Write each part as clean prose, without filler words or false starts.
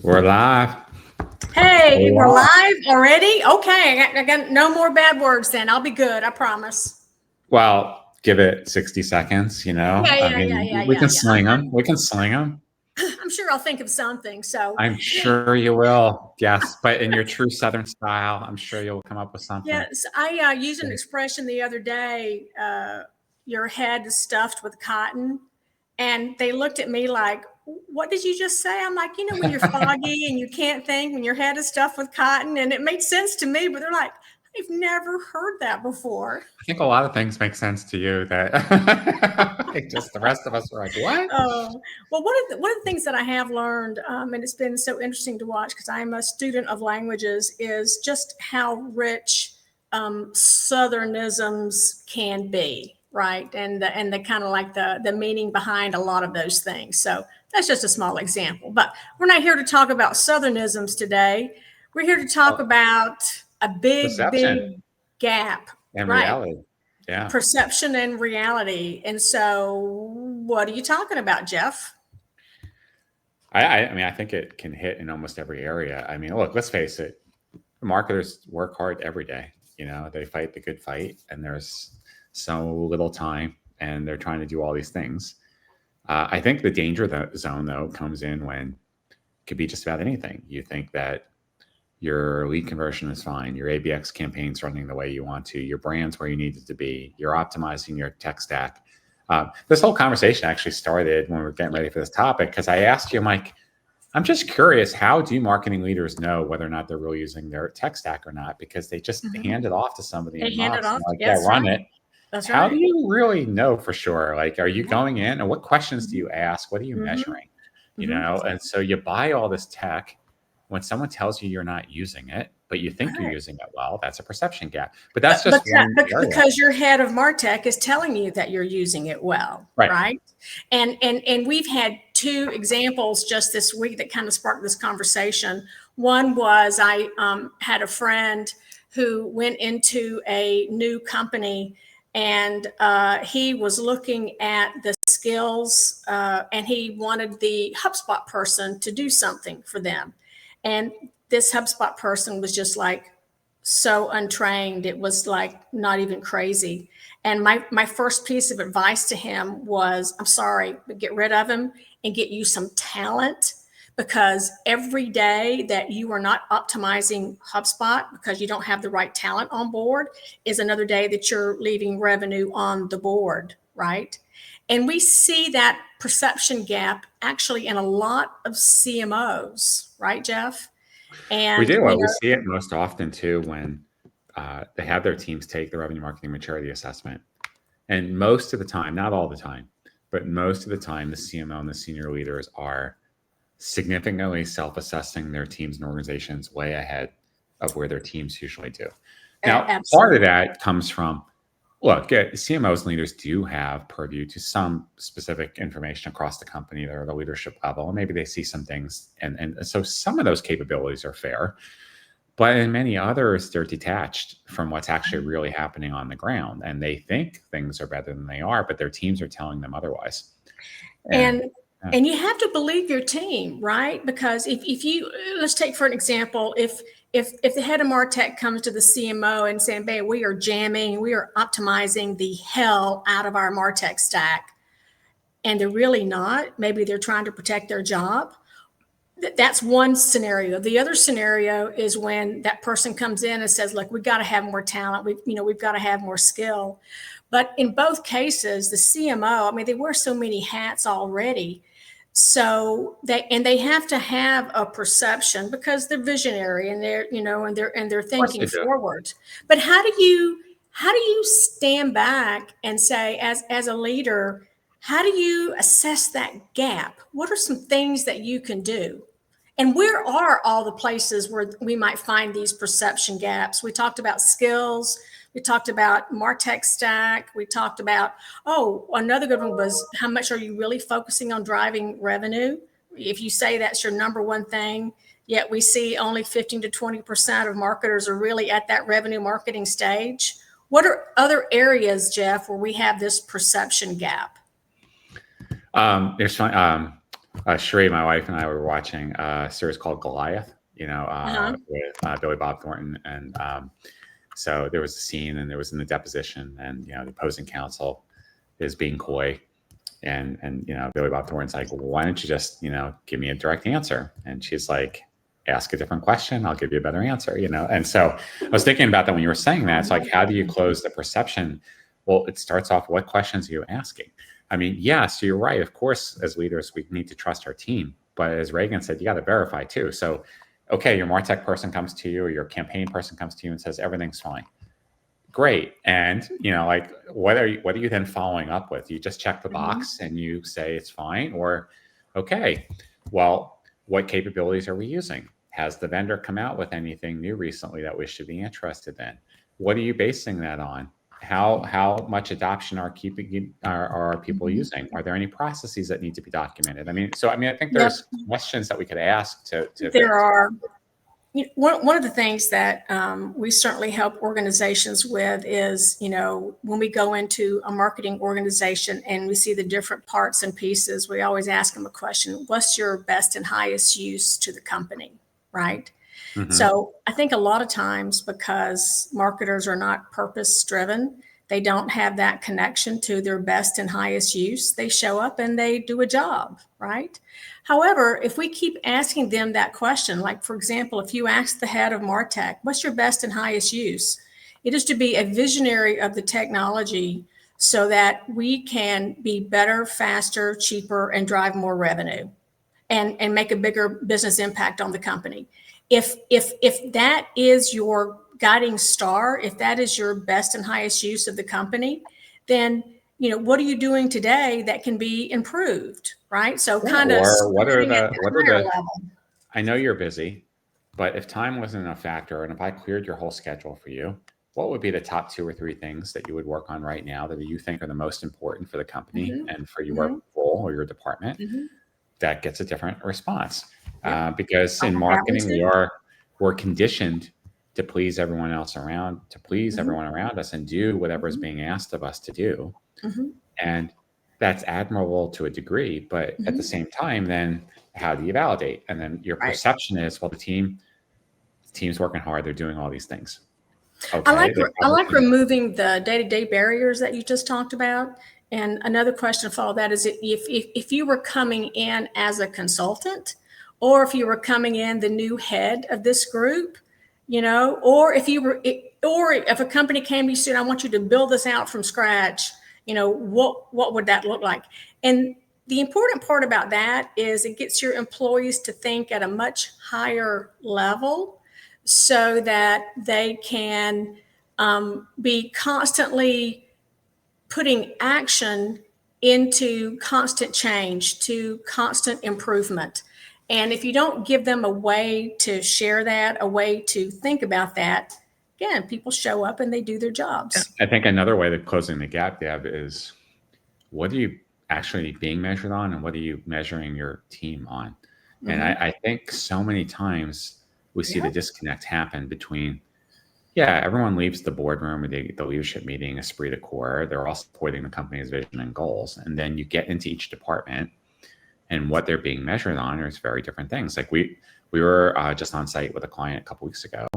We're live. Hey, we're live already? Okay, I got no more bad words then. I'll be good, I promise. Well, give it 60 seconds, Yeah. we can sling them. We can sling them. I'm sure I'll think of something. So I'm sure you will. Yes, but in your true Southern style, I'm sure you'll come up with something. yes, I used an expression the other day, your head is stuffed with cotton. And they looked at me like, what did you just say? I'm like, when you're foggy and you can't think, when your head is stuffed with cotton. And it made sense to me, but they're like, I've never heard that before. I think a lot of things make sense to you that just the rest of us are like, what? Well, one of the things that I have learned, and it's been so interesting to watch because I'm a student of languages, is just how rich Southernisms can be. Right. And the kind of like the meaning behind a lot of those things. So that's just a small example, but we're not here to talk about Southernisms today. We're here to talk about a big gap in reality. Yeah. Perception and reality. And so what are you talking about, Jeff? I mean, I think it can hit in almost every area. I mean, look, let's face it. Marketers work hard every day. They fight the good fight, and there's so little time, and they're trying to do all these things. I think the danger zone, though, comes in when it could be just about anything. You think that your lead conversion is fine, your ABX campaign's running the way you want to, your brand's where you need it to be, you're optimizing your tech stack. This whole conversation actually started when we were getting ready for this topic because I asked you, Mike, I'm just curious, how do marketing leaders know whether or not they're really using their tech stack or not? Because they just hand it off to somebody and hand it off. Like, yeah, run it. That's How right. do you really know for sure? Like, are you going in and what questions do you ask? What are you measuring? And so you buy all this tech. When someone tells you you're not using it, but you think you're using it well, that's a perception gap. But that's just because your head of martech is telling you that you're using it well, right? And we've had two examples just this week that kind of sparked this conversation. One was I had a friend who went into a new company, and he was looking at the skills, and he wanted the HubSpot person to do something for them. And this HubSpot person was just like so untrained. It was like not even crazy. And my first piece of advice to him was, I'm sorry, but get rid of him and get you some talent, because every day that you are not optimizing HubSpot because you don't have the right talent on board is another day that you're leaving revenue on the board, right? And we see that perception gap actually in a lot of CMOs, right, Jeff? And we do. We see it most often too when they have their teams take the revenue marketing maturity assessment. And most of the time, not all the time, but most of the time, the CMO and the senior leaders are significantly self-assessing their teams and organizations way ahead of where their teams usually do. Now, part of that comes from, look, CMOs and leaders do have purview to some specific information across the company or the leadership level, and maybe they see some things. And so some of those capabilities are fair, but in many others, they're detached from what's actually really happening on the ground. And they think things are better than they are, but their teams are telling them otherwise. And you have to believe your team, right? Because if you, let's take for an example, if the head of martech comes to the CMO and saying, "Babe, we are jamming, we are optimizing the hell out of our martech stack," and they're really not, maybe they're trying to protect their job. That's one scenario. The other scenario is when that person comes in and says, "Look, we've got to have more talent. We've got to have more skill." But in both cases, the CMO, I mean, they wear so many hats already. So they have to have a perception because they're visionary and they're thinking forward. But how do you stand back and say, as a leader, how do you assess that gap? What are some things that you can do? And where are all the places where we might find these perception gaps? We talked about skills. We talked about martech stack. We talked about, another good one was, how much are you really focusing on driving revenue? If you say that's your number one thing, yet we see only 15 to 20% of marketers are really at that revenue marketing stage. What are other areas, Jeff, where we have this perception gap? Sheree, my wife, and I were watching a series called Goliath, with Billy Bob Thornton. And so there was a scene, and there was in the deposition, and, the opposing counsel is being coy. And Billy Bob Thornton's like, well, why don't you just, give me a direct answer? And she's like, ask a different question. I'll give you a better answer, And so I was thinking about that when you were saying that. It's like, how do you close the perception? Well, it starts off, what questions are you asking? I mean, so you're right. Of course, as leaders, we need to trust our team. But as Reagan said, you got to verify too. So, okay, your martech person comes to you, or your campaign person comes to you and says, everything's fine. Great. And, what are you then following up with? You just check the box and you say it's fine, or, okay, well, what capabilities are we using? Has the vendor come out with anything new recently that we should be interested in? What are you basing that on? How much adoption are people using? Are there any processes that need to be documented? I think there's questions that we could ask to there are. One of the things that we certainly help organizations with is, when we go into a marketing organization and we see the different parts and pieces, we always ask them a question: what's your best and highest use to the company, right? Mm-hmm. So I think a lot of times, because marketers are not purpose driven, they don't have that connection to their best and highest use. They show up and they do a job, right? However, if we keep asking them that question, like, for example, if you ask the head of martech, what's your best and highest use? It is to be a visionary of the technology so that we can be better, faster, cheaper, and drive more revenue and make a bigger business impact on the company. If that is your guiding star, if that is your best and highest use of the company, then what are you doing today that can be improved, right? So kind of what are the I know you're busy, but if time wasn't a factor, and if I cleared your whole schedule for you, what would be the top 2 or 3 things that you would work on right now that you think are the most important for the company and for your role or your department that gets a different response? Because in marketing, we're conditioned to please everyone else around, everyone around us, and do whatever is being asked of us to do. And that's admirable to a degree, but at the same time, then how do you validate? And then your perception is, well, the team's working hard, they're doing all these things. Okay. I like removing the day-to-day barriers that you just talked about. And another question to follow that is, if you were coming in as a consultant, or if you were coming in the new head of this group, or if a company came to you and said, I want you to build this out from scratch, what would that look like? And the important part about that is it gets your employees to think at a much higher level so that they can be constantly putting action into constant change, to constant improvement. And if you don't give them a way to share that, a way to think about that, again, people show up and they do their jobs. I think another way of closing the gap, Deb, is what are you actually being measured on, and what are you measuring your team on? And I think so many times we see the disconnect happen between, everyone leaves the boardroom or the leadership meeting esprit de corps. They're all supporting the company's vision and goals. And then you get into each department, and what they're being measured on is very different things. Like we were just on site with a client a couple weeks ago,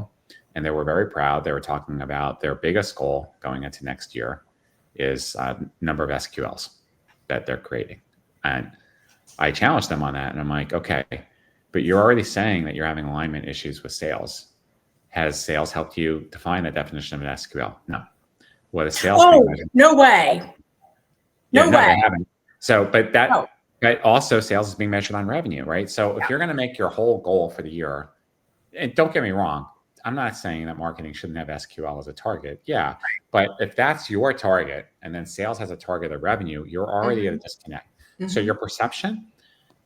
and they were very proud. They were talking about their biggest goal going into next year is number of SQLs that they're creating. And I challenged them on that, and I'm like, okay, but you're already saying that you're having alignment issues with sales. Has sales helped you define the definition of an SQL? No. What is sales? No way. No way. They haven't. So, but also sales is being measured on revenue, right? So if you're going to make your whole goal for the year, and don't get me wrong, I'm not saying that marketing shouldn't have SQL as a target. Yeah. But if that's your target and then sales has a target of revenue, you're already at a disconnect. So your perception,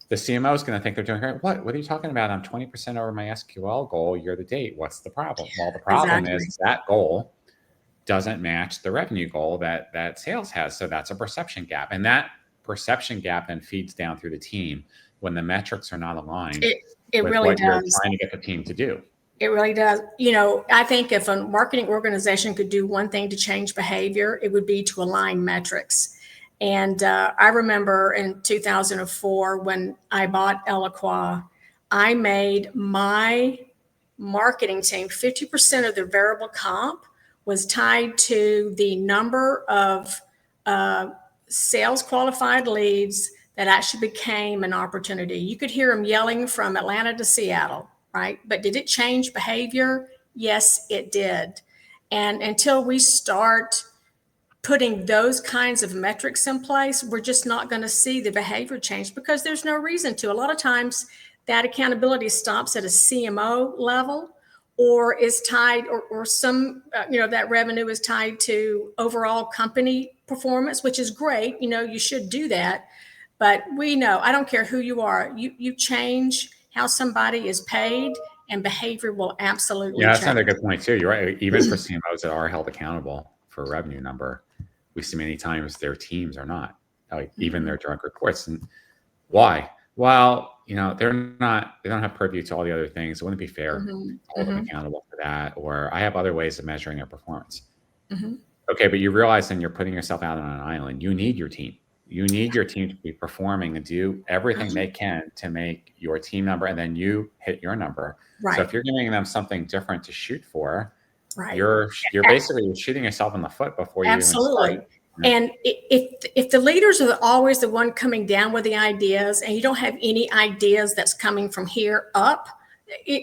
the CMO is going to think they're doing great. What are you talking about? I'm 20% over my SQL goal year to date. What's the problem? Well, the problem is that goal doesn't match the revenue goal that sales has. So that's a perception gap. And that perception gap then feeds down through the team when the metrics are not aligned it with really what does. You're trying to get the team to do. It really does. I think if a marketing organization could do one thing to change behavior, it would be to align metrics. And I remember in 2004 when I bought Eloqua, I made my marketing team 50% of their variable comp was tied to the number of sales qualified leads that actually became an opportunity. You could hear them yelling from Atlanta to Seattle, right? But did it change behavior? Yes, it did. And until we start putting those kinds of metrics in place, we're just not going to see the behavior change because there's no reason to. A lot of times that accountability stops at a CMO level or is tied or some, that revenue is tied to overall company performance, which is great. You should do that. But we know, I don't care who you are, you change how somebody is paid and behavior will absolutely Yeah, that's change. another good point too. You're right. Even for CMOs that are held accountable for a revenue number, we see many times their teams are not, like even their direct reports. And why? Well, they don't have purview to all the other things. It wouldn't be fair to hold them accountable for that. Or I have other ways of measuring their performance. Okay, but you realize then you're putting yourself out on an island. You need your team. You need your team to be performing and do everything they can to make your team number, and then you hit your number. Right. So if you're giving them something different to shoot for, right. you're basically shooting yourself in the foot before you Absolutely. even start. And if the leaders are always the one coming down with the ideas, and you don't have any ideas that's coming from here up,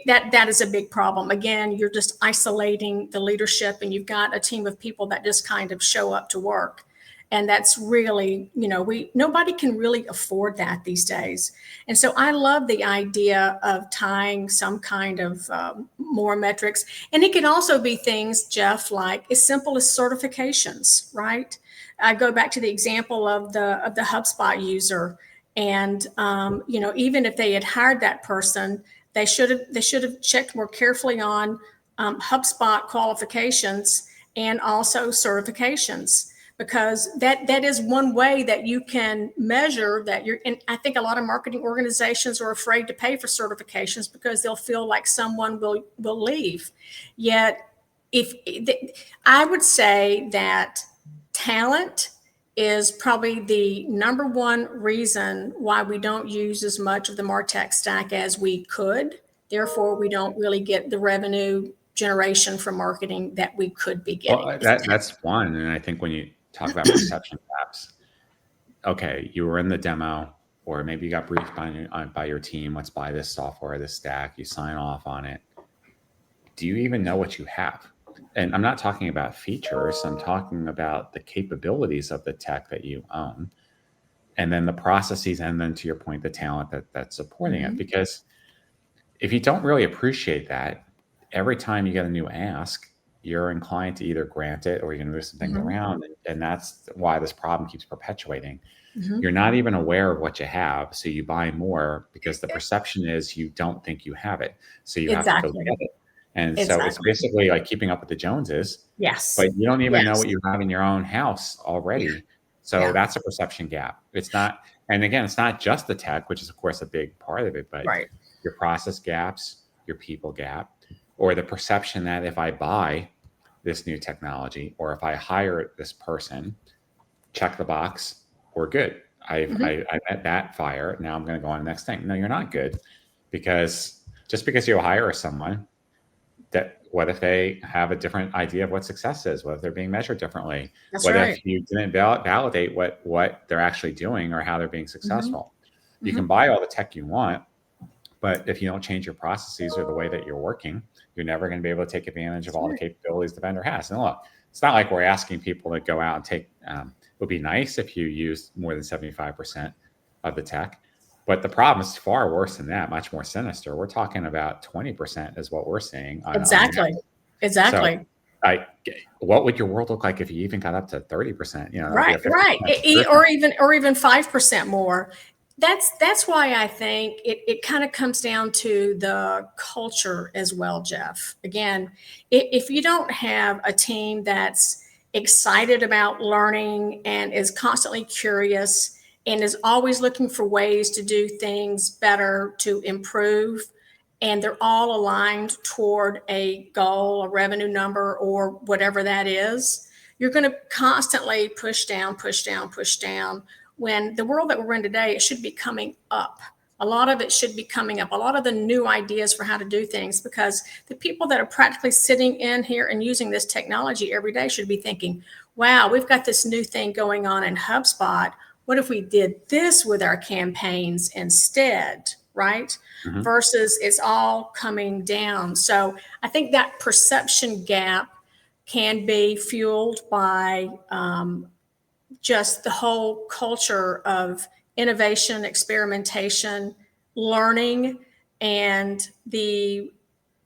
that is a big problem. Again, you're just isolating the leadership, and you've got a team of people that just kind of show up to work. And that's really, nobody can really afford that these days. And so I love the idea of tying some kind of more metrics. And it can also be things, Jeff, like as simple as certifications, right? I go back to the example of the HubSpot user. And, even if they had hired that person, they should have checked more carefully on HubSpot qualifications and also certifications, because that is one way that you can measure that you're. And I think a lot of marketing organizations are afraid to pay for certifications because they'll feel like someone will leave. Yet, I would say that talent is probably the number one reason why we don't use as much of the martech stack as we could. Therefore, we don't really get the revenue generation from marketing that we could be getting. Well, that's one. And I think when you talk about perception gaps, okay, you were in the demo, or maybe you got briefed by your team. Let's buy this software, this stack. You sign off on it. Do you even know what you have? And I'm not talking about features. I'm talking about the capabilities of the tech that you own, and then the processes, and then to your point, the talent that's supporting it. Because if you don't really appreciate that, every time you get a new ask, you're inclined to either grant it or you're going to move some things around. And that's why this problem keeps perpetuating. You're not even aware of what you have. So you buy more because the perception is you don't think you have it. So you have to go get it. And so it's basically like keeping up with the Joneses. Yes. But you don't even know what you have in your own house already. So that's a perception gap. It's not, and again, it's not just the tech, which is of course a big part of it, but your process gaps, your people gap, or the perception that if I buy this new technology, or if I hire this person, check the box, we're good. I met that fire. Now I'm going to go on the next thing. No, you're not good, because just because you hire someone, what if they have a different idea of what success is? What if they're being measured differently? If you didn't validate what they're actually doing or how they're being successful? You can buy all the tech you want, but if you don't change your processes or the way that you're working, you're never going to be able to take advantage of all the capabilities the vendor has. And look, it's not like we're asking people to go out and take, it would be nice if you used more than 75% of the tech, but the problem is far worse than that, much more sinister. We're talking about 20% is what we're seeing. Exactly. So, what would your world look like if you even got up to 30%? Right. Or even 5% more. That's why I think it kind of comes down to the culture as well, Jeff. Again, if you don't have a team that's excited about learning and is constantly curious and is always looking for ways to do things better, to improve, and they're all aligned toward a goal, a revenue number, or whatever that is, you're going to constantly push down, push down, push down. When the world that we're in today, it should be coming up. A lot of it should be coming up, a lot of the new ideas for how to do things, because the people that are practically sitting in here and using this technology every day should be thinking, wow, we've got this new thing going on in HubSpot. What if we did this with our campaigns instead, right? Mhm. Versus it's all coming down. So I think that perception gap can be fueled by just the whole culture of innovation, experimentation, learning, and the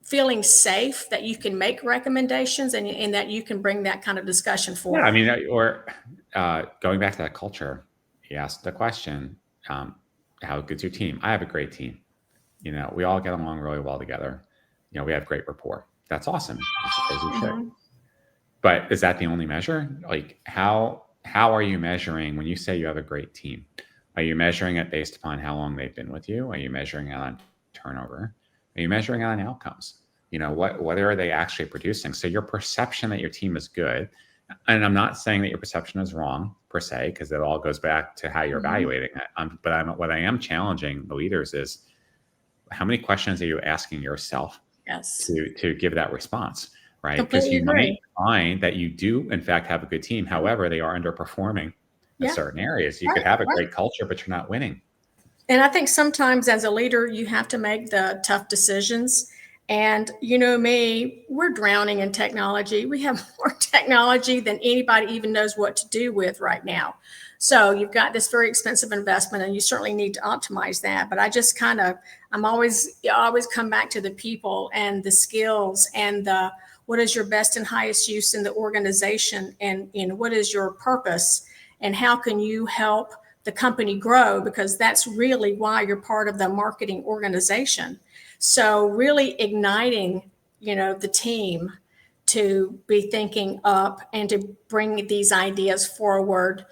feeling safe that you can make recommendations and that you can bring that kind of discussion forward. Yeah, I mean, or going back to that culture, he asked the question, how good's your team? I have a great team. You know, we all get along really well together. You know, we have great rapport. That's awesome. As you should. Mhm. But is that the only measure? Like, how are you measuring when you say you have a great team? Are you measuring it based upon how long they've been with you? Are you measuring it on turnover? Are you measuring it on outcomes? You know, what are they actually producing? So your perception that your team is good, and I'm not saying that your perception is wrong per se, because it all goes back to how you're Mhm. evaluating it. What I am challenging the leaders is, how many questions are you asking yourself Yes. to give that response, right? Because Completely you might agree. find that you do, in fact, have a good team. However, they are underperforming in Yeah. certain areas. You could Right. have a Right. great culture, but you're not winning. And I think sometimes as a leader, you have to make the tough decisions. And you know me, we're drowning in technology. We have more technology than anybody even knows what to do with right now. So you've got this very expensive investment and you certainly need to optimize that. But I just kind of, I always come back to the people and the skills and the, what is your best and highest use in the organization, and what is your purpose, and how can you help the company grow, because that's really why you're part of the marketing organization. So really igniting, the team to be thinking up and to bring these ideas forward.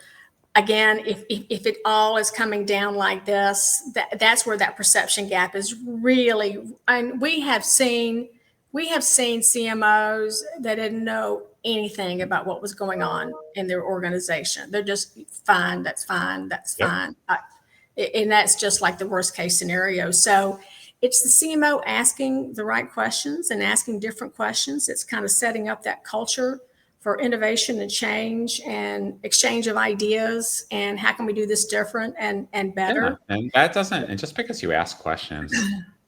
Again, if it all is coming down like this, that's where that perception gap is really, and we have seen CMOs that didn't know anything about what was going on in their organization. They're just fine. That's fine. That's Yep. fine. And that's just like the worst case scenario. So it's the CMO asking the right questions and asking different questions. It's kind of setting up that culture for innovation and change and exchange of ideas. And how can we do this different and Yeah. better? And that doesn't, and just because you ask questions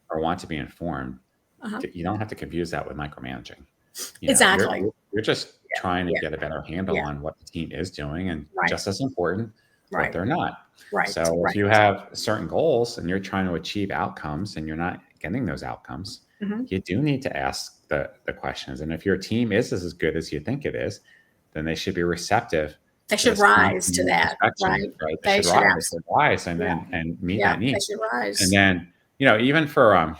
or want to be informed, Uh-huh. you don't have to confuse that with micromanaging. You know, Exactly. you're just trying to Yeah. get a better handle Yeah. on what the team is doing, and Right. just as important, what Right. they're not. Right. So if Right. you have certain goals and you're trying to achieve outcomes and you're not getting those outcomes, Mhm. you do need to ask the questions. And if your team is as good as you think it is, then they should be receptive They to should this rise to constant that, inspection, right? right? They They should should rise, absolutely, and yeah, and meet yeah, that they need. should And rise. then, even for I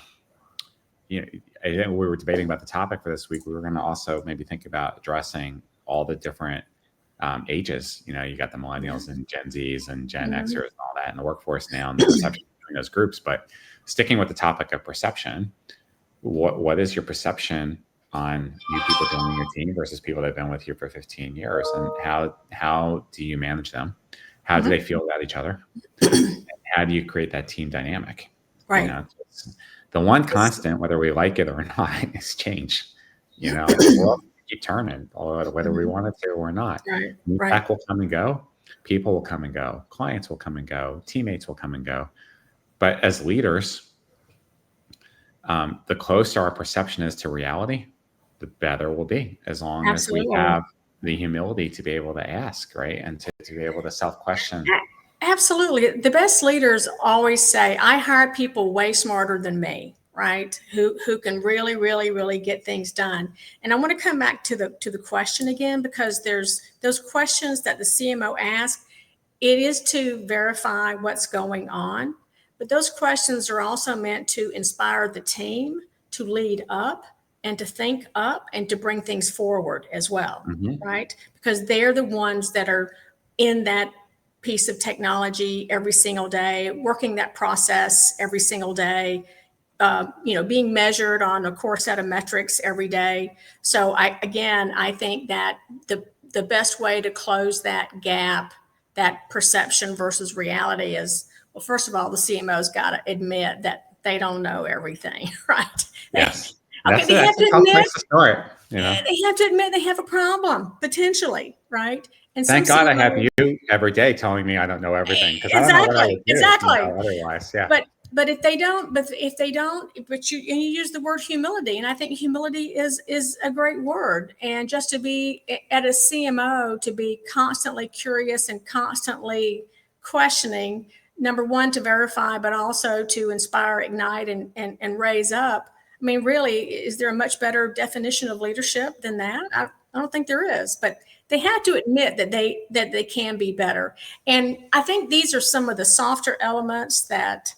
think we were debating about the topic for this week. We were going to also maybe think about addressing all the different ages. You got the millennials and Gen Zs and Gen Mhm. Xers and all that in the workforce now, and the perception between those groups. But sticking with the topic of perception, what is your perception on you people joining your team versus people that have been with you for 15 years, and how do you manage them? How do Mhm. they feel about each other? And how do you create that team dynamic? Right. It's the one It's constant, whether we like it or not, is change. The world keep turning, whether we Mhm. want it to or not. Right. New Right. tech will come and go. People will come and go. Clients will come and go. Teammates will come and go. But as leaders, the closer our perception is to reality, the better we'll be, as long as we Absolutely. have the humility to be able to ask, right? And to be able to self-question. Absolutely. The best leaders always say, I hire people way smarter than me, right? Who can really, really, really get things done. And I want to come back to the question again, because there's those questions that the CMO asks. It is to verify what's going on, but those questions are also meant to inspire the team to lead up and to think up and to bring things forward as well, Mhm. right? Because they're the ones that are in that piece of technology every single day, working that process every single day, being measured on a core set of metrics every day. So I think that the best way to close that gap, that perception versus reality is, well, first of all, the CMO's got to admit that they don't know everything, right? Yes. Okay, That's a tough place to start. You know? They have to admit they have a problem, potentially, right? And thank God I have CMOs, you every day telling me I don't know everything, because I don't know what I would do otherwise. Yeah. But if they don't, but you use the word humility, and I think humility is a great word. And just to be at a CMO, to be constantly curious and constantly questioning, number one, to verify, but also to inspire, ignite, and raise up. I mean, really, is there a much better definition of leadership than that? I don't think there is, but they have to admit that they can be better. And I think these are some of the softer elements that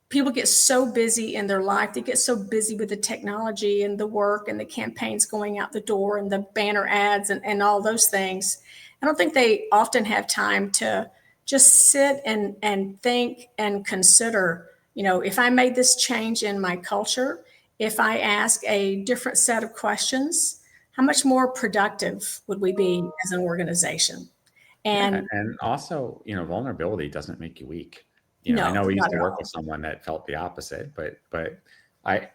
people get so busy in their life. They get so busy with the technology and the work and the campaigns going out the door and the banner ads and all those things. I don't think they often have time to just sit and think and consider, if I made this change in my culture, if I ask a different set of questions, how much more productive would we be as an organization? And also, vulnerability doesn't make you weak. No, I know we used to work all. with someone that felt the opposite, but I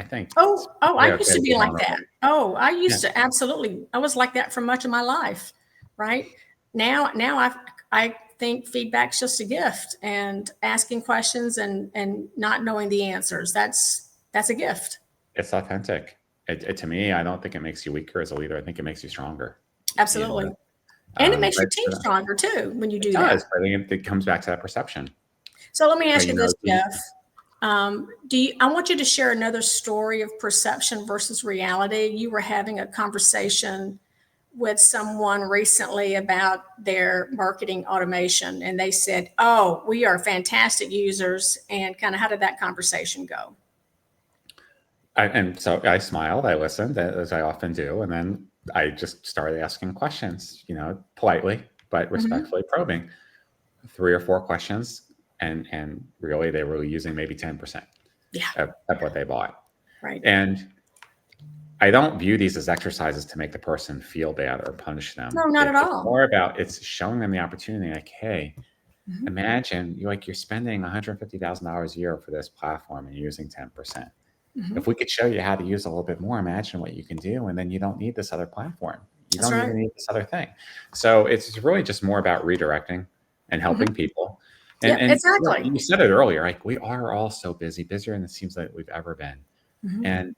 think. I used to be like that. I used to absolutely. I was like that for much of my life, right? Now I think feedback's just a gift, and asking questions and not knowing the answers, that's a gift. It's authentic. To me, I don't think it makes you weaker as a leader. I think it makes you stronger. Absolutely. And it makes your team stronger too when you do that. It does. I think it comes back to that perception. So let me ask you this, Jeff. I want you to share another story of perception versus reality. You were having a conversation with someone recently about their marketing automation, and they said, "Oh, we are fantastic users." And kind of, how did that conversation go? And so I smiled, I listened, as I often do, and then I just started asking questions, politely but respectfully, probing 3 or 4 questions, and really they were using maybe 10% of what they bought. Right. And I don't view these as exercises to make the person feel bad or punish them. No, not at all. It's more about, it's showing them the opportunity, like, hey, imagine you're spending $150,000 a year for this platform and you're using 10%. If we could show you how to use a little bit more, imagine what you can do, and then you don't need this other platform. You don't even need this other thing. So it's really just more about redirecting and helping people. And exactly. You said it earlier, like, we are all so busy, busier than it seems like we've ever been. And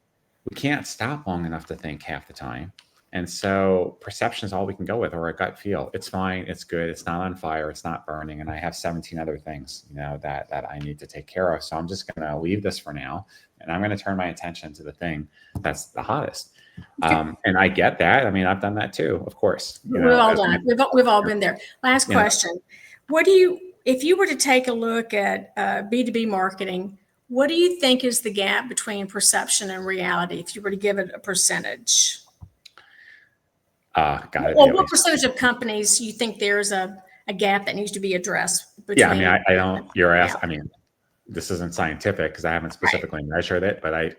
we can't stop long enough to think half the time. And so perception is all we can go with, or a gut feel. It's fine, it's good, it's not on fire, it's not burning, and I have 17 other things, that I need to take care of. So I'm just going to leave this for now, and I'm going to turn my attention to the thing that's the hottest. And I get that. I mean, I've done that too, of course. We've all done it. We've all been there. Last question. If you were to take a look at B2B marketing, what do you think is the gap between perception and reality, if you were to give it a percentage? What percentage of companies you think there's a gap that needs to be addressed between? Yeah, I mean, I don't, you're asking, I mean, this isn't scientific because I haven't specifically measured it, but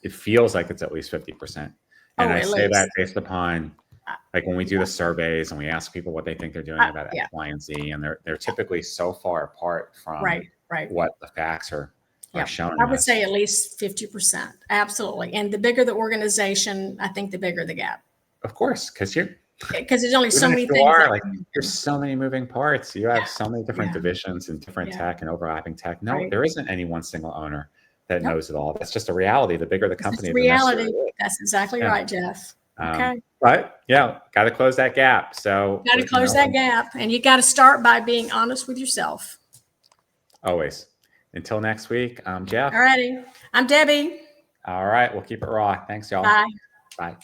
it feels like it's at least 50%. And I say that based upon, like, when we do the surveys and we ask people what they think they're doing about X, Y, and Z, and they're typically so far apart from what the facts are showing. I would say at least 50%. Absolutely. And the bigger the organization, I think the bigger the gap. Of course, because there's only so many things. There's so many moving parts. You have so many different divisions and different tech and overlapping tech. No, there isn't any one single owner that knows it all. That's just a reality. The bigger the company, the reality. That's exactly right, Jeff. Okay. But got to close that gap. So got to close that gap, and you got to start by being honest with yourself. Always. Until next week, I'm Jeff. All righty. I'm Debbie. All right. We'll keep it raw. Thanks, y'all. Bye. Bye.